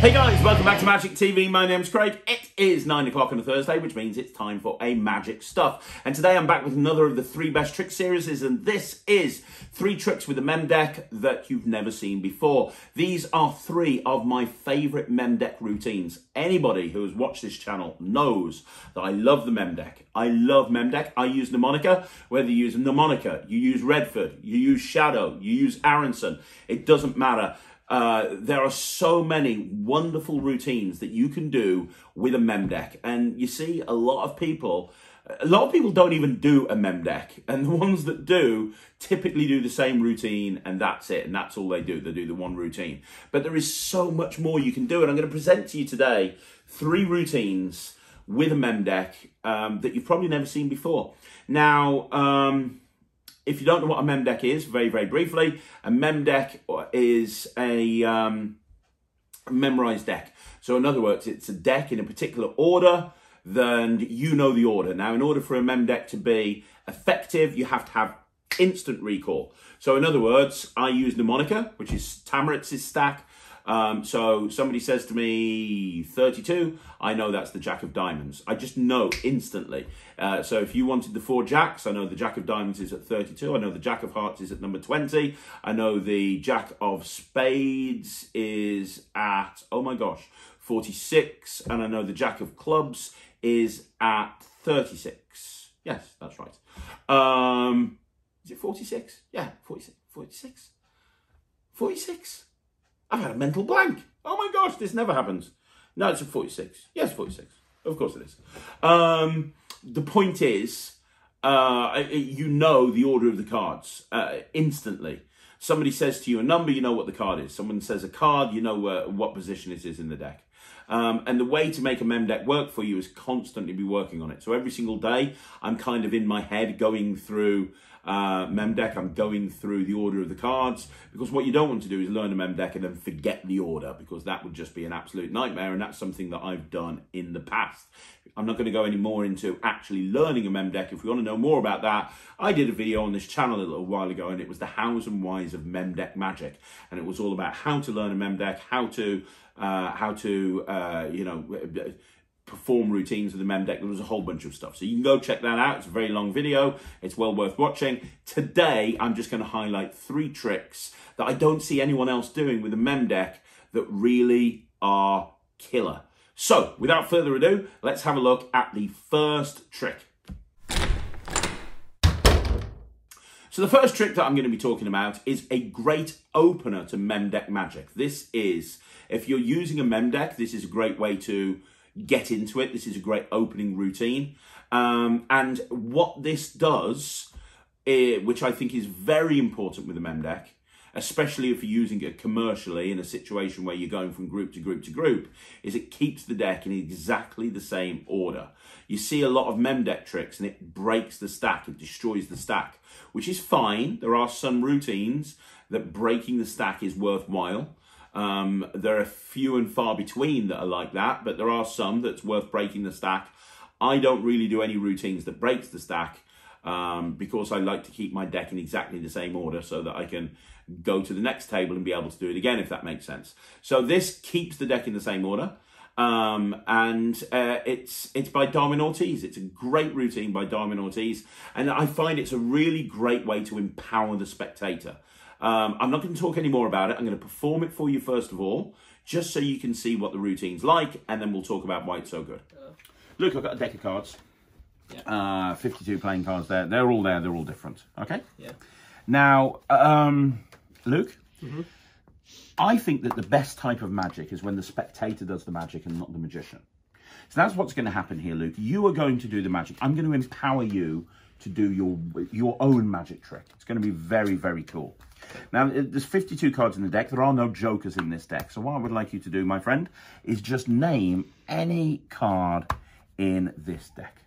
Hey guys, welcome back to Magic TV. My name's Craig. It is 9 o'clock on a Thursday, which means it's time for a Magic Stuff. And today I'm back with another of the 3 best trick series, and this is 3 tricks with a Mem Deck that you've never seen before. These are 3 of my favourite Mem Deck routines. Anybody who has watched this channel knows that I love the Mem Deck. I love Mem Deck. I use Mnemonica. Whether you use Mnemonica, you use Redford, you use Shadow, you use Aronson, it doesn't matter. There are so many wonderful routines that you can do with a Mem Deck. And you see, a lot of people don't even do a Mem Deck. And the ones that do typically do the same routine, and that's it. And that's all they do. They do the one routine. But there is so much more you can do. And I'm going to present to you today 3 routines with a Mem Deck that you've probably never seen before. Now, if you don't know what a Mem Deck is, very, very briefly, a Mem Deck is a memorized deck. So in other words, it's a deck in a particular order, then you know the order. Now, in order for a Mem Deck to be effective, you have to have instant recall. So in other words, I use Mnemonica, which is Tamaritz's stack. So somebody says to me 32, I know that's the Jack of Diamonds. I just know instantly. So if you wanted the 4 jacks, I know the Jack of Diamonds is at 32. I know the Jack of Hearts is at number 20. I know the Jack of Spades is at, oh my gosh, 46. And I know the Jack of Clubs is at 36. Yes, that's right. Is it 46? Yeah, 46. 46? 46? I've had a mental blank. Oh my gosh, this never happens. No, it's a 46. Yes, 46. Of course it is. The point is, you know the order of the cards instantly. Somebody says to you a number, you know what the card is. Someone says a card, you know what position it is in the deck. And the way to make a Mem Deck work for you is constantly be working on it. So every single day, I'm kind of in my head going through Mem Deck. I'm going through the order of the cards, because what you don't want to do is learn a Mem Deck and then forget the order, because that would just be an absolute nightmare, and that's something that I've done in the past. I'm not going to go any more into actually learning a Mem Deck. If you want to know more about that, I did a video on this channel a little while ago, and it was the hows and whys of Mem Deck magic, and it was all about how to learn a Mem Deck, how to perform routines with the Mem Deck. There was a whole bunch of stuff. So you can go check that out. It's a very long video. It's well worth watching. Today, I'm just going to highlight 3 tricks that I don't see anyone else doing with a Mem Deck that really are killer. So without further ado, let's have a look at the first trick. So the first trick that I'm going to be talking about is a great opener to Mem Deck magic. This is, if you're using a Mem Deck, this is a great way to get into it. This is a great opening routine. And what this does, which I think is very important with a Mem Deck, especially if you're using it commercially in a situation where you're going from group to group to group, is it keeps the deck in exactly the same order. You see a lot of Mem Deck tricks and it breaks the stack, it destroys the stack, which is fine. There are some routines that breaking the stack is worthwhile. There are few and far between that are like that, but there are some that's worth breaking the stack. I don't really do any routines that breaks the stack because I like to keep my deck in exactly the same order so that I can go to the next table and be able to do it again, if that makes sense. So this keeps the deck in the same order. It's by Ortiz. It's a great routine by Ortiz, and I find it's a really great way to empower the spectator. I'm not going to talk any more about it. I'm going to perform it for you first of all, just so you can see what the routine's like, and then we'll talk about why it's so good. Look, I've got a deck of cards. Yeah. 52 playing cards there. They're all there. They're all different. Okay? Yeah. Now, Luke, I think that the best type of magic is when the spectator does the magic and not the magician. So that's what's going to happen here, Luke. You are going to do the magic. I'm going to empower you to do your own magic trick. It's going to be very, very cool. Now, there's 52 cards in the deck. There are no jokers in this deck. So what I would like you to do, my friend, is just name any card in this deck.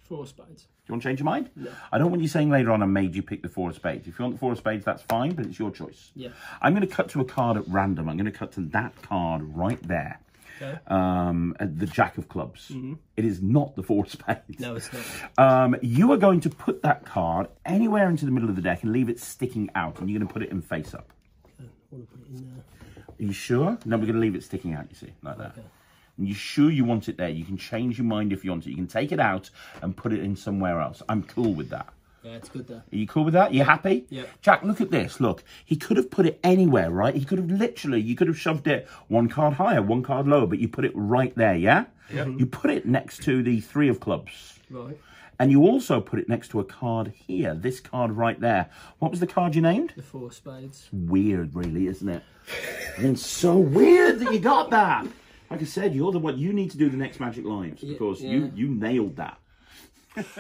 4 of spades. Do you want to change your mind? No. I don't want you saying later on I made you pick the 4 of spades. If you want the 4 of spades, that's fine, but it's your choice. Yeah. I'm going to cut to a card at random. I'm going to cut to that card right there. Okay. The Jack of Clubs. It is not the 4 of spades. No, it's not. You are going to put that card anywhere into the middle of the deck and leave it sticking out, and you're going to put it in face up. Okay. I want to put it in there. it. Are you sure? No, we're going to leave it sticking out, you see, like that. Okay. And you're sure you want it there. You can change your mind if you want it. You can take it out and put it in somewhere else. I'm cool with that. Yeah, it's good there. Are you cool with that? You happy? Yeah. Jack, look at this. Look, he could have put it anywhere, right? He could have literally, you could have shoved it one card higher, one card lower, but you put it right there, yeah? Yeah. You put it next to the 3 of clubs. Right. And you also put it next to a card here, this card right there. What was the card you named? The 4 of spades. Weird, really, isn't it? And it's so weird that you got that. Like I said, you're the one, you need to do the next Magic Lives because you nailed that.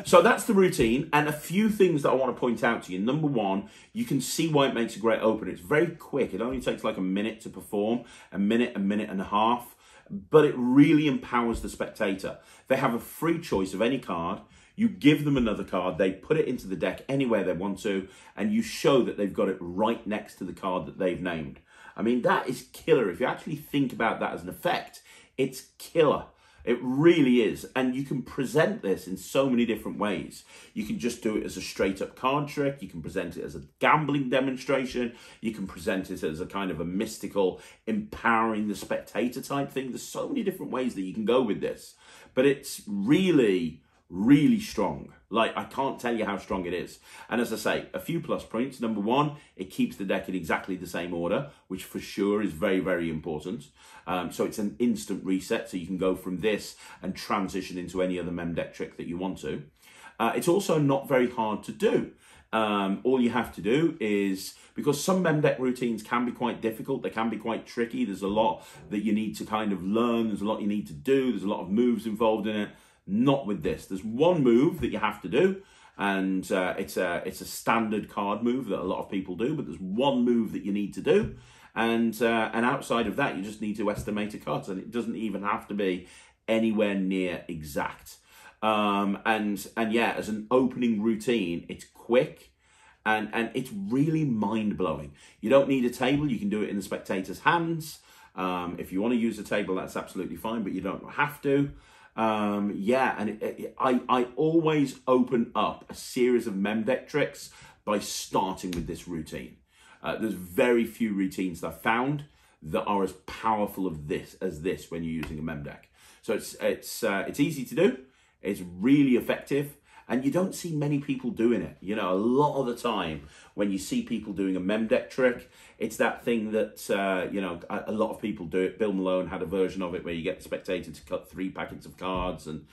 So that's the routine, and a few things that I want to point out to you. Number one, you can see why it makes a great opener. It's very quick. It only takes like a minute to perform, a minute and a half, but it really empowers the spectator. They have a free choice of any card. You give them another card, they put it into the deck anywhere they want to, and you show that they've got it right next to the card that they've named. I mean, that is killer. If you actually think about that as an effect, it's killer. It really is. And you can present this in so many different ways. You can just do it as a straight up card trick. You can present it as a gambling demonstration. You can present it as a kind of a mystical, empowering the spectator type thing. There's so many different ways that you can go with this. But it's really, really strong. Like, I can't tell you how strong it is. And as I say, a few plus points. Number one, it keeps the deck in exactly the same order, which for sure is very, very important. So it's an instant reset, so you can go from this and transition into any other Mem Deck trick that you want to. It's also not very hard to do. All you have to do is, because some Mem Deck routines can be quite difficult, they can be quite tricky, there's a lot that you need to kind of learn, there's a lot you need to do, there's a lot of moves involved in it. Not with this. There's one move that you have to do, and it's a standard card move that a lot of people do, but there's one move that you need to do, and outside of that, you just need to estimate a card, and it doesn't even have to be anywhere near exact. And yeah, as an opening routine, it's quick, and it's really mind-blowing. You don't need a table. You can do it in the spectator's hands. If you want to use a table, that's absolutely fine, but you don't have to. Yeah, and I always open up a series of Mem Deck tricks by starting with this routine. There's very few routines that I've found that are as powerful as this when you're using a Mem Deck. So it's easy to do, it's really effective, and you don't see many people doing it. You know, a lot of the time when you see people doing a Mem Deck trick, it's that thing that, you know, a lot of people do it. Bill Malone had a version of it where you get the spectator to cut 3 packets of cards, and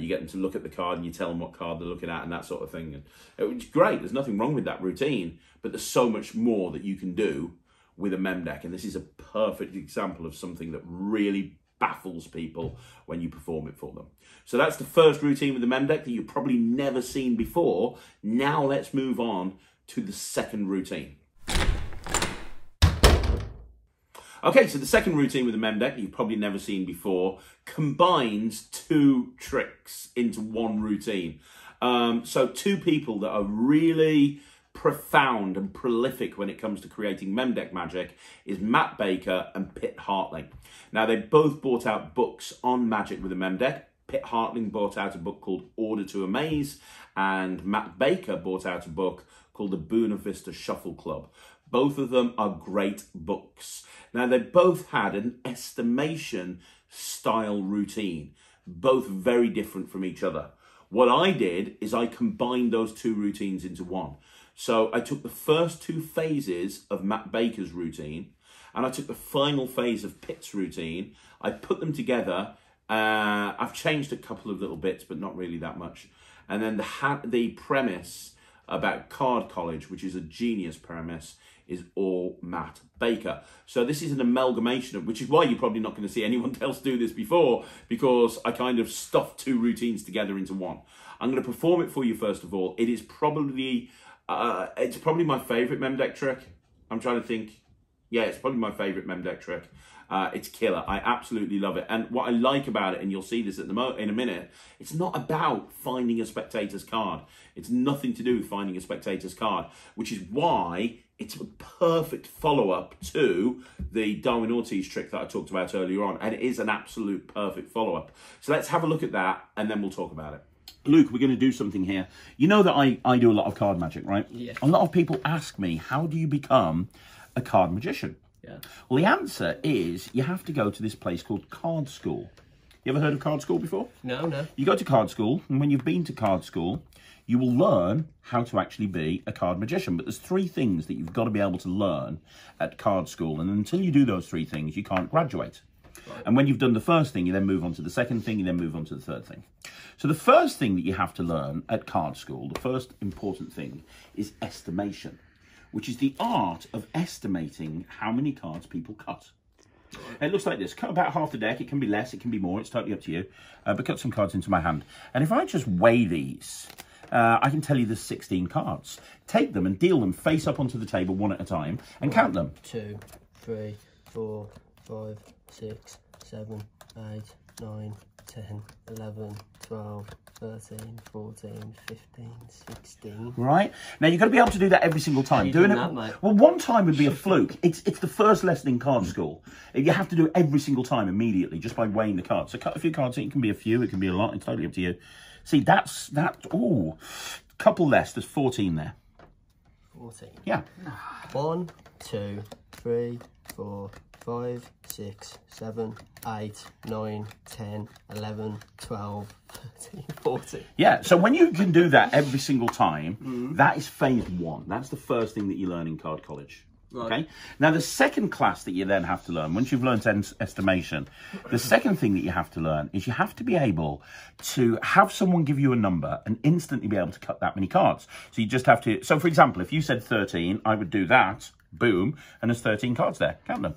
you get them to look at the card and you tell them what card they're looking at and that sort of thing. And it's great. There's nothing wrong with that routine, but there's so much more that you can do with a Mem Deck. And this is a perfect example of something that really baffles people when you perform it for them. So that's the first routine with the Mem Deck that you've probably never seen before. Now let's move on to the second routine. Okay, so the second routine with the Mem Deck that you've probably never seen before combines 2 tricks into one routine. So 2 people that are really profound and prolific when it comes to creating Mem Deck magic is Matt Baker and Pitt Hartling. Now, they both brought out books on magic with the Mem Deck. Pitt Hartling brought out a book called Order to Amaze, and Matt Baker brought out a book called the Buena Vista Shuffle Club. Both of them are great books. Now, they both had an estimation style routine, both very different from each other. What I did is I combined those 2 routines into one. So I took the first 2 phases of Matt Baker's routine, and I took the final phase of Pitt's routine. I put them together. I've changed a couple of little bits, but not really that much. And then the premise about Card College, which is a genius premise, is all Matt Baker. So this is an amalgamation of, which is why you're probably not going to see anyone else do this before, because I kind of stuffed 2 routines together into one. I'm going to perform it for you first of all. It is probably, it's probably my favourite Mem Deck trick. I'm trying to think. Yeah, it's probably my favourite Mem Deck trick. It's killer. I absolutely love it. And what I like about it, and you'll see this in a minute, it's not about finding a spectator's card. It's nothing to do with finding a spectator's card, which is why it's a perfect follow-up to the Darwin Ortiz trick that I talked about earlier on. And it is an absolute perfect follow-up. So let's have a look at that, and then we'll talk about it. Luke, we're going to do something here. You know that I do a lot of card magic, right? Yeah. A lot of people ask me, how do you become a card magician? Yeah. Well, the answer is you have to go to this place called Card School. You ever heard of Card School before? No. You go to Card School, and when you've been to Card School, you will learn how to actually be a card magician. But there's 3 things that you've got to be able to learn at Card School, and until you do those 3 things, you can't graduate. Right. And when you've done the first thing, you then move on to the second thing, you then move on to the third thing. So the first thing that you have to learn at Card School, the first important thing, is estimation, which is the art of estimating how many cards people cut. It looks like this. Cut about half the deck. It can be less, it can be more. It's totally up to you. But cut some cards into my hand. And if I just weigh these, I can tell you there's 16 cards. Take them and deal them face up onto the table one at a time and count them. 2, 3, 4, 5, 6, 7, 8, 9, 10, 11, 12, 13, 14, 15, 16. Right? Now, you've got to be able to do that every single time. Doing that, mate? Well, one time would be a fluke. It's the first lesson in Card School. You have to do it every single time immediately, just by weighing the cards. So cut a few cards. It can be a few. It can be a lot. It's totally up to you. See, that's... Ooh, couple less. There's 14 there. 14? Yeah. 1, 2, 3, 4, 5, 6, 7, 8, 9, 10, 11, 12, 13, 14. Yeah, so when you can do that every single time, that is phase 1. That's the first thing that you learn in Card College. Right. Okay. Now, the second class that you then have to learn, once you've learned estimation, the second thing that you have to learn is you have to be able to have someone give you a number and instantly be able to cut that many cards. So you just have to... So, for example, if you said 13, I would do that, boom, and there's 13 cards there. Count them.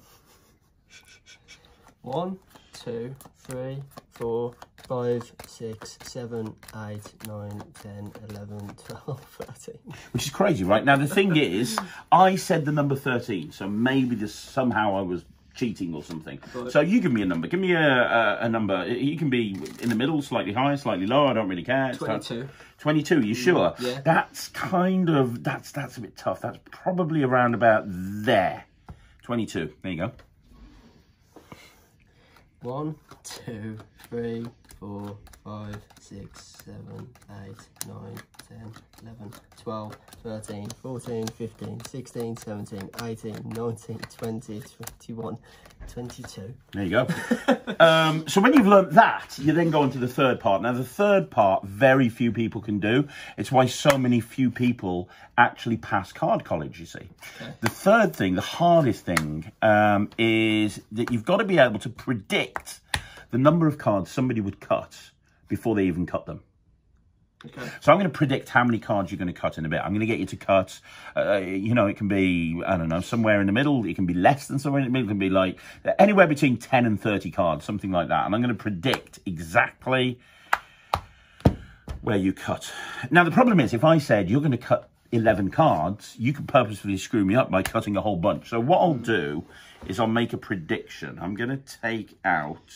1, 2, 3, 4, 5, 6, 7, 8, 9, 10, 11, 12, 13. Which is crazy, right? Now, the thing is, I said the number 13, so maybe this somehow I was cheating or something. Right. So you give me a number. Give me a number. You can be in the middle, slightly higher, slightly lower. I don't really care. 22. 22, you sure? Yeah. That's kind of, that's a bit tough. That's probably around about there. 22. There you go. 1, 2, 3, 4, 5, 6, 7, 8, 9, 10, 11, 12, 13, 14, 15, 16, 17, 18, 19, 20, 21, 22. There you go. So when you've learnt that, you then go on to the third part. Now, the third part, very few people can do. It's why so few people actually pass Card College, you see. Okay. The third thing, the hardest thing, is that you've got to be able to predict the number of cards somebody would cut before they even cut them. Okay. So I'm going to predict how many cards you're going to cut in a bit. I'm going to get you to cut, you know, it can be, I don't know, somewhere in the middle. It can be less than somewhere in the middle. It can be like anywhere between 10 and 30 cards, something like that. And I'm going to predict exactly where you cut. Now, the problem is, if I said you're going to cut 11 cards, you could purposefully screw me up by cutting a whole bunch. So what I'll do is I'll make a prediction. I'm going to take out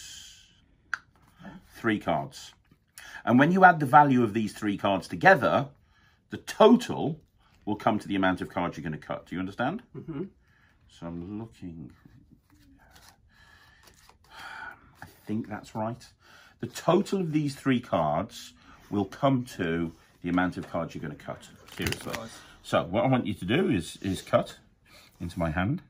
3 cards. And when you add the value of these 3 cards together, the total will come to the amount of cards you're going to cut. Do you understand? Mm-hmm. So I'm looking. I think that's right. The total of these 3 cards will come to the amount of cards you're going to cut. Seriously. Right. So what I want you to do is cut into my hand.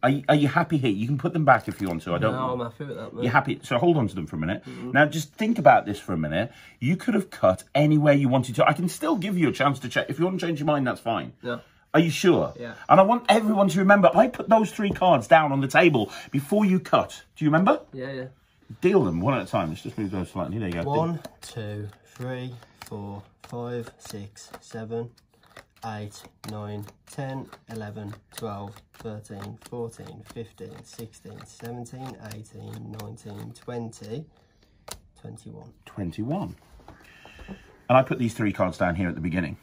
Are you happy here? You can put them back if you want to. No, I'm happy with that, mate. You're happy? So hold on to them for a minute. Mm-hmm. Now, just think about this for a minute. You could have cut anywhere you wanted to. I can still give you a chance to check. If you want to change your mind, that's fine. Yeah. Are you sure? Yeah. And I want everyone to remember, I put those 3 cards down on the table before you cut. Do you remember? Yeah, yeah. Deal them one at a time. Let's just move those slightly. There you go. 1, 2, 3, 4, 5, 6, 7, 8, 9, 10, 11, 12, 13, 14, 15, 16, 17, 18, 19, 20, 21. 21. And I put these 3 cards down here at the beginning.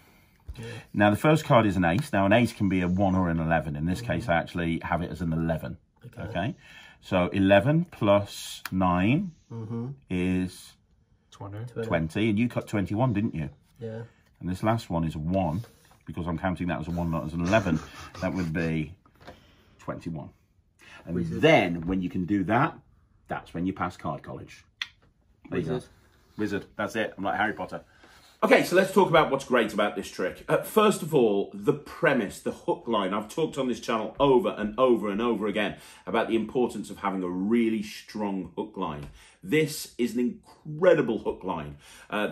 Yeah. Now, the first card is an ace. Now, an ace can be a 1 or an 11. In this case, I actually have it as an 11. Okay? So, 11 plus 9 is 20. And you cut 21, didn't you? Yeah. And this last one is a 1. Because I'm counting that as a 1, not as an 11, that would be 21. And then, when you can do that, that's when you pass Card College. There you go. Wizard. That's it. I'm like Harry Potter. Okay, so let's talk about what's great about this trick. First of all, the premise, the hook line. I've talked on this channel over and over and over again about the importance of having a really strong hook line. This is an incredible hook line.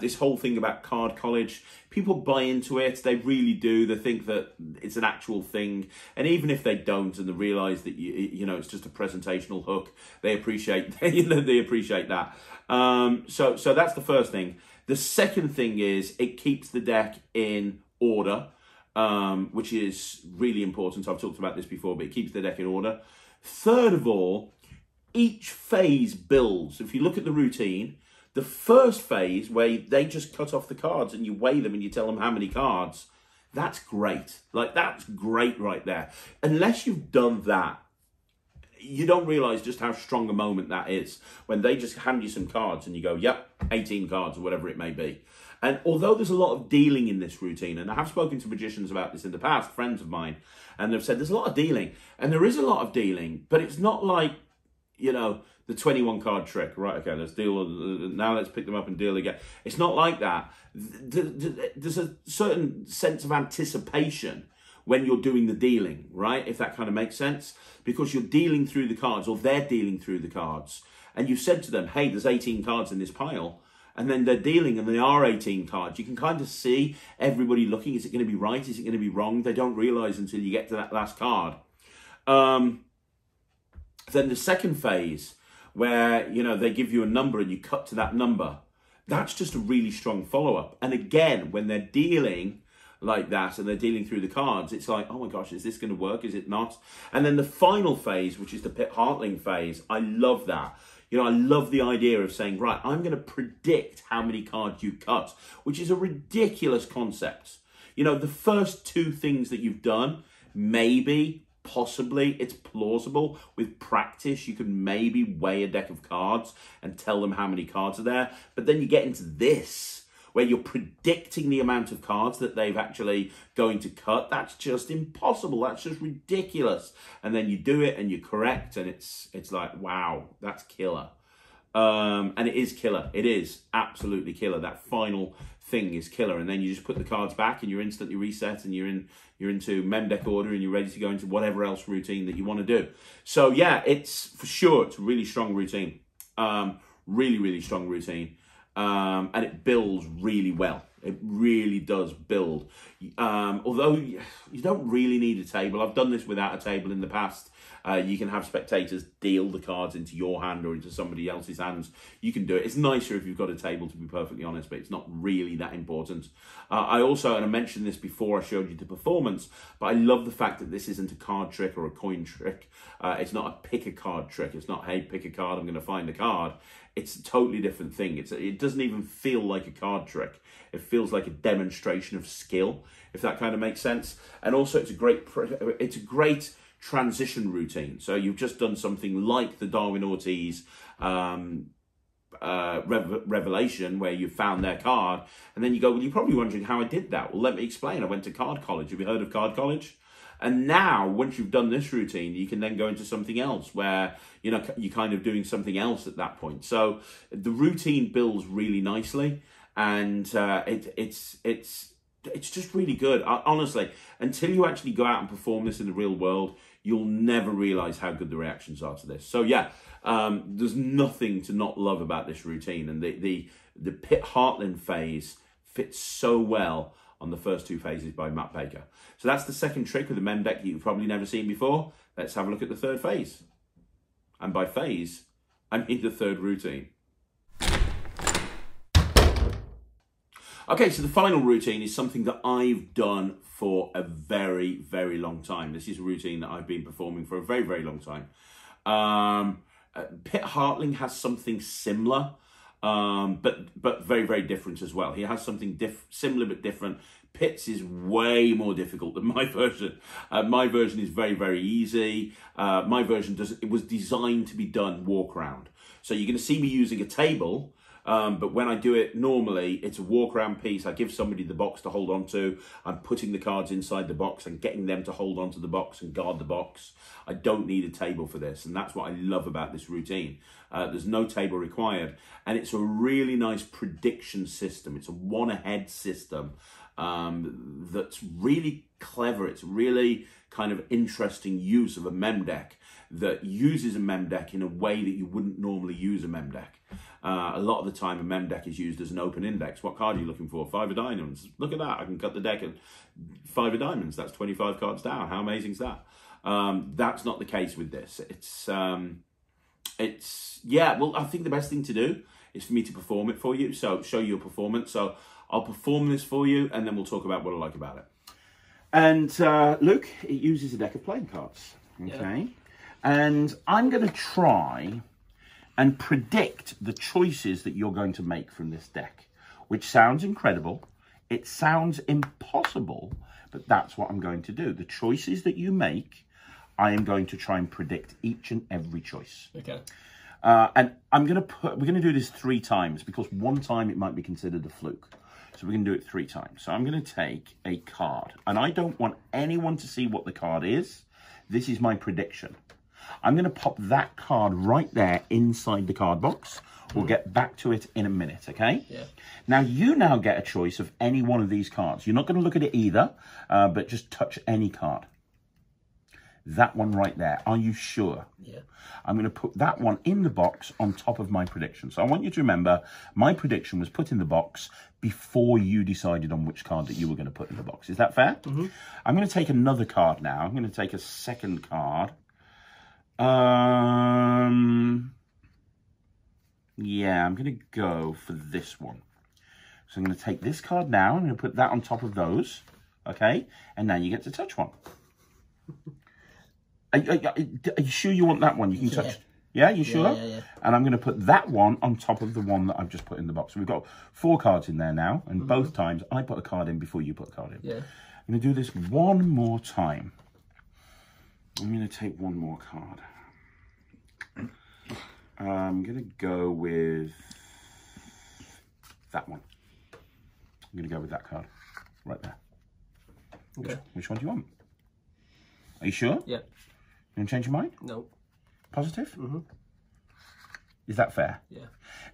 This whole thing about card college, people buy into it. They really do. They think that it's an actual thing. And even if they don't and they realize that, you know, it's just a presentational hook, they appreciate, they appreciate that. So that's the first thing. The second thing is it keeps the deck in order, which is really important. I've talked about this before, but it keeps the deck in order. Third of all, each phase builds. If you look at the routine, the first phase where they just cut off the cards and you weigh them and you tell them how many cards, that's great. Like, that's great right there. Unless you've done that, you don't realize just how strong a moment that is when they just hand you some cards and you go, yep, 18 cards or whatever it may be. And although there's a lot of dealing in this routine, and I have spoken to magicians about this in the past, friends of mine, and they've said there's a lot of dealing, and there is a lot of dealing, but it's not like, you know, the 21 card trick, right? Okay, let's deal, now let's pick them up and deal again. It's not like that. There's a certain sense of anticipation when you're doing the dealing, right? If that kind of makes sense, because you're dealing through the cards, or they're dealing through the cards, and you said to them, hey, there's 18 cards in this pile, and then they're dealing and there are 18 cards. You can kind of see everybody looking, is it going to be right? Is it going to be wrong? They don't realize until you get to that last card. Then the second phase, where, you know, they give you a number and you cut to that number, that's just a really strong follow-up. And again, when they're dealing like that and they're dealing through the cards, it's like, oh my gosh, is this going to work? Is it not? And then the final phase, which is the Hartling phase, I love that. You know, I love the idea of saying, right, I'm going to predict how many cards you cut, which is a ridiculous concept. You know, the first two things that you've done, maybe, possibly, it's plausible. With practice, you can maybe weigh a deck of cards and tell them how many cards are there. But then you get into this, where you're predicting the amount of cards that they've actually going to cut. That's just impossible. That's just ridiculous. And then you do it and you're correct, and it's like, wow, that's killer. And it is killer. It is absolutely killer. That final thing is killer. And then you just put the cards back and you're instantly reset, and you're into Mem Deck order, and you're ready to go into whatever else routine that you want to do. So yeah, it's for sure, it's a really strong routine. Really, really strong routine. And it builds really well. It really does build. Although you don't really need a table. I've done this without a table in the past. You can have spectators deal the cards into your hand or into somebody else's hands. You can do it. It's nicer if you've got a table, to be perfectly honest, but it's not really that important. I also, and I mentioned this before I showed you the performance, but I love the fact that this isn't a card trick or a coin trick. It's not a pick a card trick. It's not, hey, pick a card, I'm going to find a card. It's a totally different thing. It doesn't even feel like a card trick. It feels like a demonstration of skill, if that kind of makes sense. And also, it's a great transition routine. So you've just done something like the Darwin Ortiz revelation, where you found their card, and then you go, well, you're probably wondering how I did that. Well, let me explain. I went to card college. Have you heard of card college? And now, once you've done this routine, you can then go into something else where, you know, you're kind of doing something else at that point. So the routine builds really nicely, and it's just really good. Honestly, until you actually go out and perform this in the real world, you'll never realize how good the reactions are to this. So yeah, there's nothing to not love about this routine, and the Hartling phase fits so well on the first two phases by Matt Baker. So that's the second trick with the Mem Deck that you've probably never seen before. Let's have a look at the third phase. And by phase, I mean the third routine. Okay, so the final routine is something that I've done for a very, very long time. This is a routine that I've been performing for a very, very long time. Hartling has something similar, but very, very different as well. He has something similar but different. Pitt's is way more difficult than my version. My version is very, very easy. My version it was designed to be done walk around. So you're going to see me using a table, But when I do it normally, it's a walk around piece. I give somebody the box to hold on to. I'm putting the cards inside the box and getting them to hold on to the box and guard the box. I don't need a table for this. And that's what I love about this routine. There's no table required. And it's a really nice prediction system. It's a one ahead system that's really clever. It's really kind of interesting use of a Mem Deck that uses a Mem Deck in a way that you wouldn't normally use a Mem Deck. A lot of the time, a Mem Deck is used as an open index. What card are you looking for? 5 of diamonds. Look at that. I can cut the deck at 5 of diamonds. That's 25 cards down. How amazing is that? That's not the case with this. Yeah, well, I think the best thing to do is for me to perform it for you. So show you a performance. So I'll perform this for you, and then we'll talk about what I like about it. And Luke, it uses a deck of playing cards. Okay. Yeah. And I'm going to try and predict the choices that you're going to make from this deck, which sounds incredible. It sounds impossible, but that's what I'm going to do. The choices that you make, I am going to try and predict each and every choice. Okay. And we're going to do this 3 times, because one time it might be considered a fluke. So we're going to do it 3 times. So I'm going to take a card, and I don't want anyone to see what the card is. This is my prediction. I'm going to pop that card right there inside the card box. We'll get back to it in a minute, okay? Yeah. Now, you now get a choice of any one of these cards. You're not going to look at it either, but just touch any card. That one right there. Are you sure? Yeah. I'm going to put that one in the box on top of my prediction. So I want you to remember, my prediction was put in the box before you decided on which card that you were going to put in the box. Is that fair? Mm-hmm. I'm going to take another card now. I'm going to take a second card. Yeah, I'm going to go for this one. So I'm going to take this card now. I'm going to put that on top of those. Okay? And now you get to touch one. Are you sure you want that one? You can touch. Yeah, you sure? Yeah. And I'm going to put that one on top of the one that I've just put in the box. So we've got 4 cards in there now. And both times I put a card in before you put a card in. Yeah. I'm going to do this one more time. I'm going to take one more card. I'm going to go with that one. I'm going to go with that card right there. Okay. Which one do you want? Are you sure? Yeah. You want to change your mind? No. Positive? Mm-hmm. Is that fair? Yeah.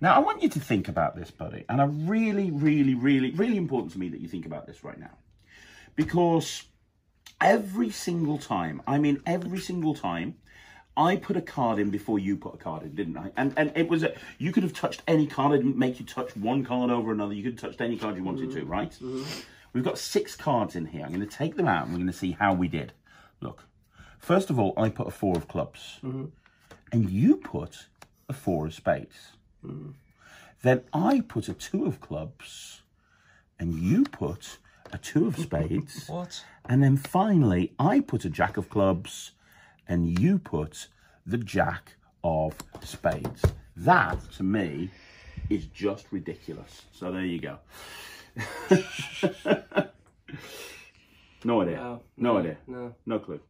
Now, I want you to think about this, buddy. And I really, really, really, really important to me that you think about this right now. Because every single time, I put a card in before you put a card in, didn't I? And it was, you could have touched any card. I didn't make you touch one card over another. You could have touched any card you wanted to, right? Mm-hmm. We've got 6 cards in here. I'm going to take them out and we're going to see how we did. Look, first of all, I put a 4 of clubs. Mm-hmm. And you put a 4 of spades. Mm-hmm. Then I put a 2 of clubs. And you put a 2 of spades. What? And then finally, I put a jack of clubs. And you put the jack of spades. That, to me, is just ridiculous. So there you go. No idea. No idea. No clue.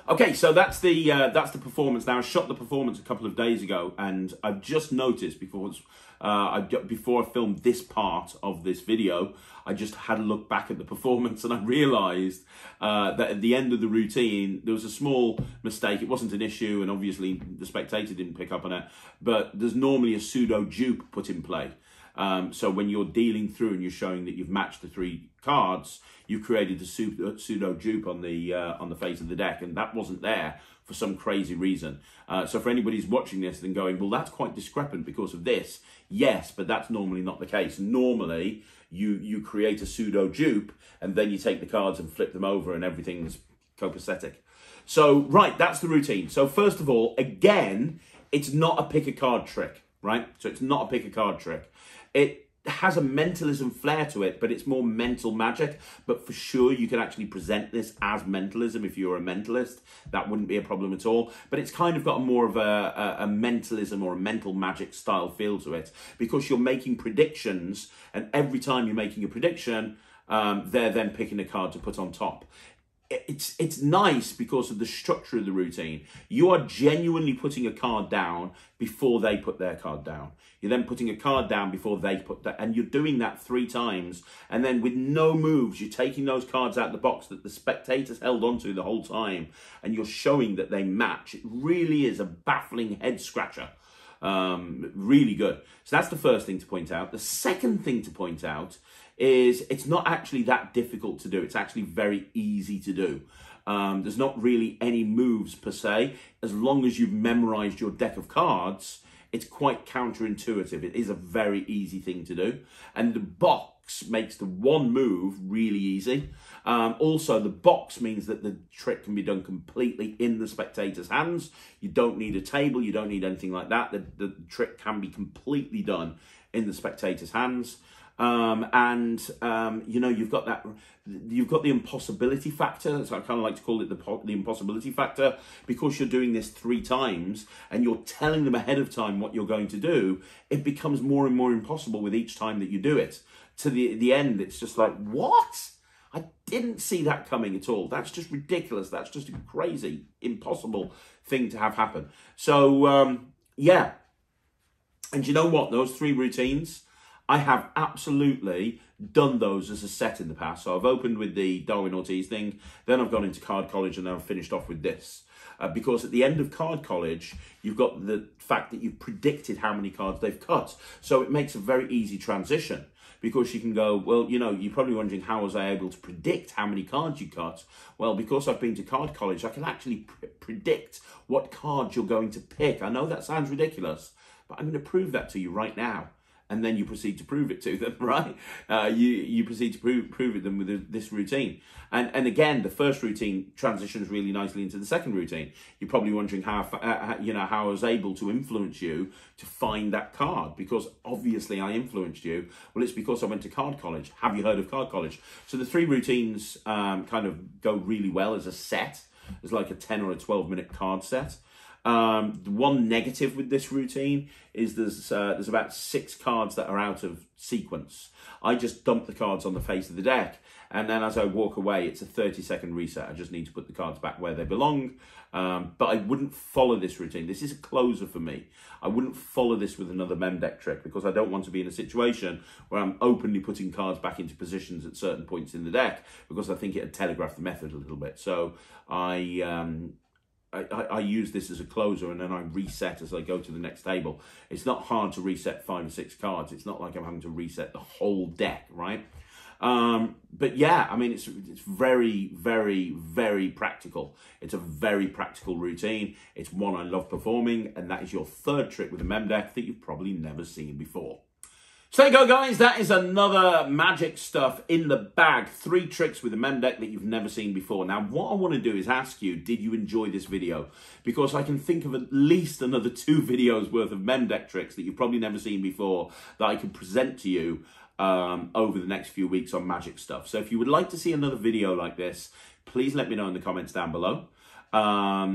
Okay, so that's the performance. Now, I shot the performance a couple of days ago, and I've just noticed before I filmed this part of this video, I just had a look back at the performance, and I realised that at the end of the routine, there was a small mistake. It wasn't an issue, and obviously the spectator didn't pick up on it, but there's normally a pseudo dupe put in play. So when you're dealing through and you're showing that you've matched the 3 cards, you've created a pseudo dupe on the face of the deck, and that wasn't there for some crazy reason. So for anybody who's watching this and going, well, that's quite discrepant because of this. Yes, but that's normally not the case. Normally, you create a pseudo dupe, and then you take the cards and flip them over, and everything's copacetic. So, right, that's the routine. So first of all, again, it's not a pick a card trick, right? So it's not a pick a card trick. It has a mentalism flair to it, but it's more mental magic. But for sure, you can actually present this as mentalism if you're a mentalist. That wouldn't be a problem at all. But it's kind of got more of a mentalism or a mental magic style feel to it, because you're making predictions, and every time you're making a prediction, they're then picking a card to put on top. it's nice because of the structure of the routine. You are genuinely putting a card down before they put their card down. You're then putting a card down before they put that, and you're doing that 3 times. And then with no moves, you're taking those cards out of the box that the spectators held onto the whole time, and you're showing that they match. It really is a baffling head scratcher. Really good. So that's the first thing to point out. The second thing to point out is it's not actually that difficult to do. It's actually very easy to do. There's not really any moves per se. As long as you've memorized your deck of cards, it's quite counterintuitive. It is a very easy thing to do. And the box makes the one move really easy. Also, the box means that the trick can be done completely in the spectator's hands. You don't need a table. You don't need anything like that. The trick can be completely done in the spectator's hands. You know, you've got the impossibility factor. So I kind of like to call it the impossibility factor, because you're doing this 3 times and you're telling them ahead of time what you're going to do. It becomes more and more impossible with each time that you do it. To the end, it's just like, what? I didn't see that coming at all. That's just ridiculous. That's just a crazy, impossible thing to have happen. So, yeah. And you know what? Those 3 routines, I have absolutely done those as a set in the past. So I've opened with the Darwin Ortiz thing, then I've gone into Card College, and then I've finished off with this. Because at the end of Card College, you've got the fact that you've predicted how many cards they've cut. So it makes a very easy transition, because you can go, well, you know, you're probably wondering, how was I able to predict how many cards you cut? Well, because I've been to Card College, I can actually predict what cards you're going to pick. I know that sounds ridiculous, but I'm going to prove that to you right now. And then you proceed to prove it to them, right? You proceed to prove it them with this routine. And again, the first routine transitions really nicely into the second routine. You're probably wondering how, you know, how I was able to influence you to find that card, because obviously I influenced you. Well, it's because I went to Card College. Have you heard of Card College? So the 3 routines kind of go really well as a set. It's like a 10 or a 12-minute card set. The one negative with this routine is there's about 6 cards that are out of sequence. I just dump the cards on the face of the deck, and then as I walk away, it's a 30-second reset. I just need to put the cards back where they belong. But I wouldn't follow this routine. This is a closer for me. I wouldn't follow this with another Mem Deck trick, because I don't want to be in a situation where I'm openly putting cards back into positions at certain points in the deck, because I think it'd telegraph the method a little bit. So I use this as a closer, and then I reset as I go to the next table. It's not hard to reset 5 or 6 cards. It's not like I'm having to reset the whole deck, right? But yeah, I mean, it's very, very, very practical. It's a very practical routine. It's one I love performing, and that is your 3rd trick with a Mem Deck that you've probably never seen before. So there you go, guys. That is another magic stuff in the bag. 3 tricks with a Mem Deck that you've never seen before. Now, what I want to do is ask you, did you enjoy this video? Because I can think of at least another 2 videos worth of Mem Deck tricks that you've probably never seen before that I can present to you over the next few weeks on magic stuff. So if you would like to see another video like this, please let me know in the comments down below.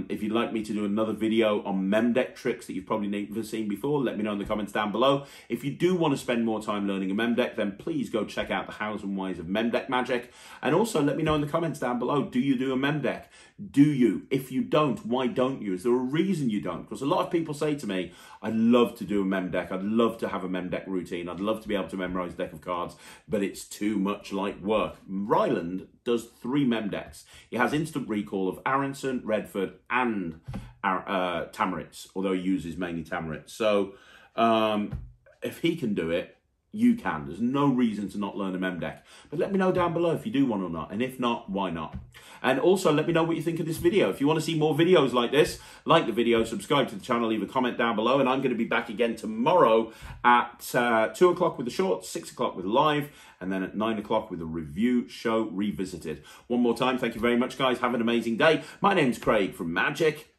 If you'd like me to do another video on Mem Deck tricks that you've probably never seen before, let me know in the comments down below. If you do want to spend more time learning a Mem Deck, then please go check out the Hows and Whys of Mem Deck Magic. And also let me know in the comments down below, do you do a Mem Deck? Do you? If you don't, why don't you? Is there a reason you don't? Because a lot of people say to me, I'd love to do a Mem Deck. I'd love to have a Mem Deck routine. I'd love to be able to memorize a deck of cards, but it's too much like work. Ryland does 3 Mem Decks. He has instant recall of Aronson, Redford, and Tamaritz, although he uses mainly Tamaritz. So if he can do it, you can. There's no reason to not learn a Mem Deck. But let me know down below if you do one or not. And if not, why not? And also let me know what you think of this video. If you want to see more videos like this, like the video, subscribe to the channel, leave a comment down below. And I'm going to be back again tomorrow at 2 o'clock with the shorts, 6 o'clock with live, and then at 9 o'clock with a review show revisited. One more time, thank you very much, guys. Have an amazing day. My name's Craig from Magic.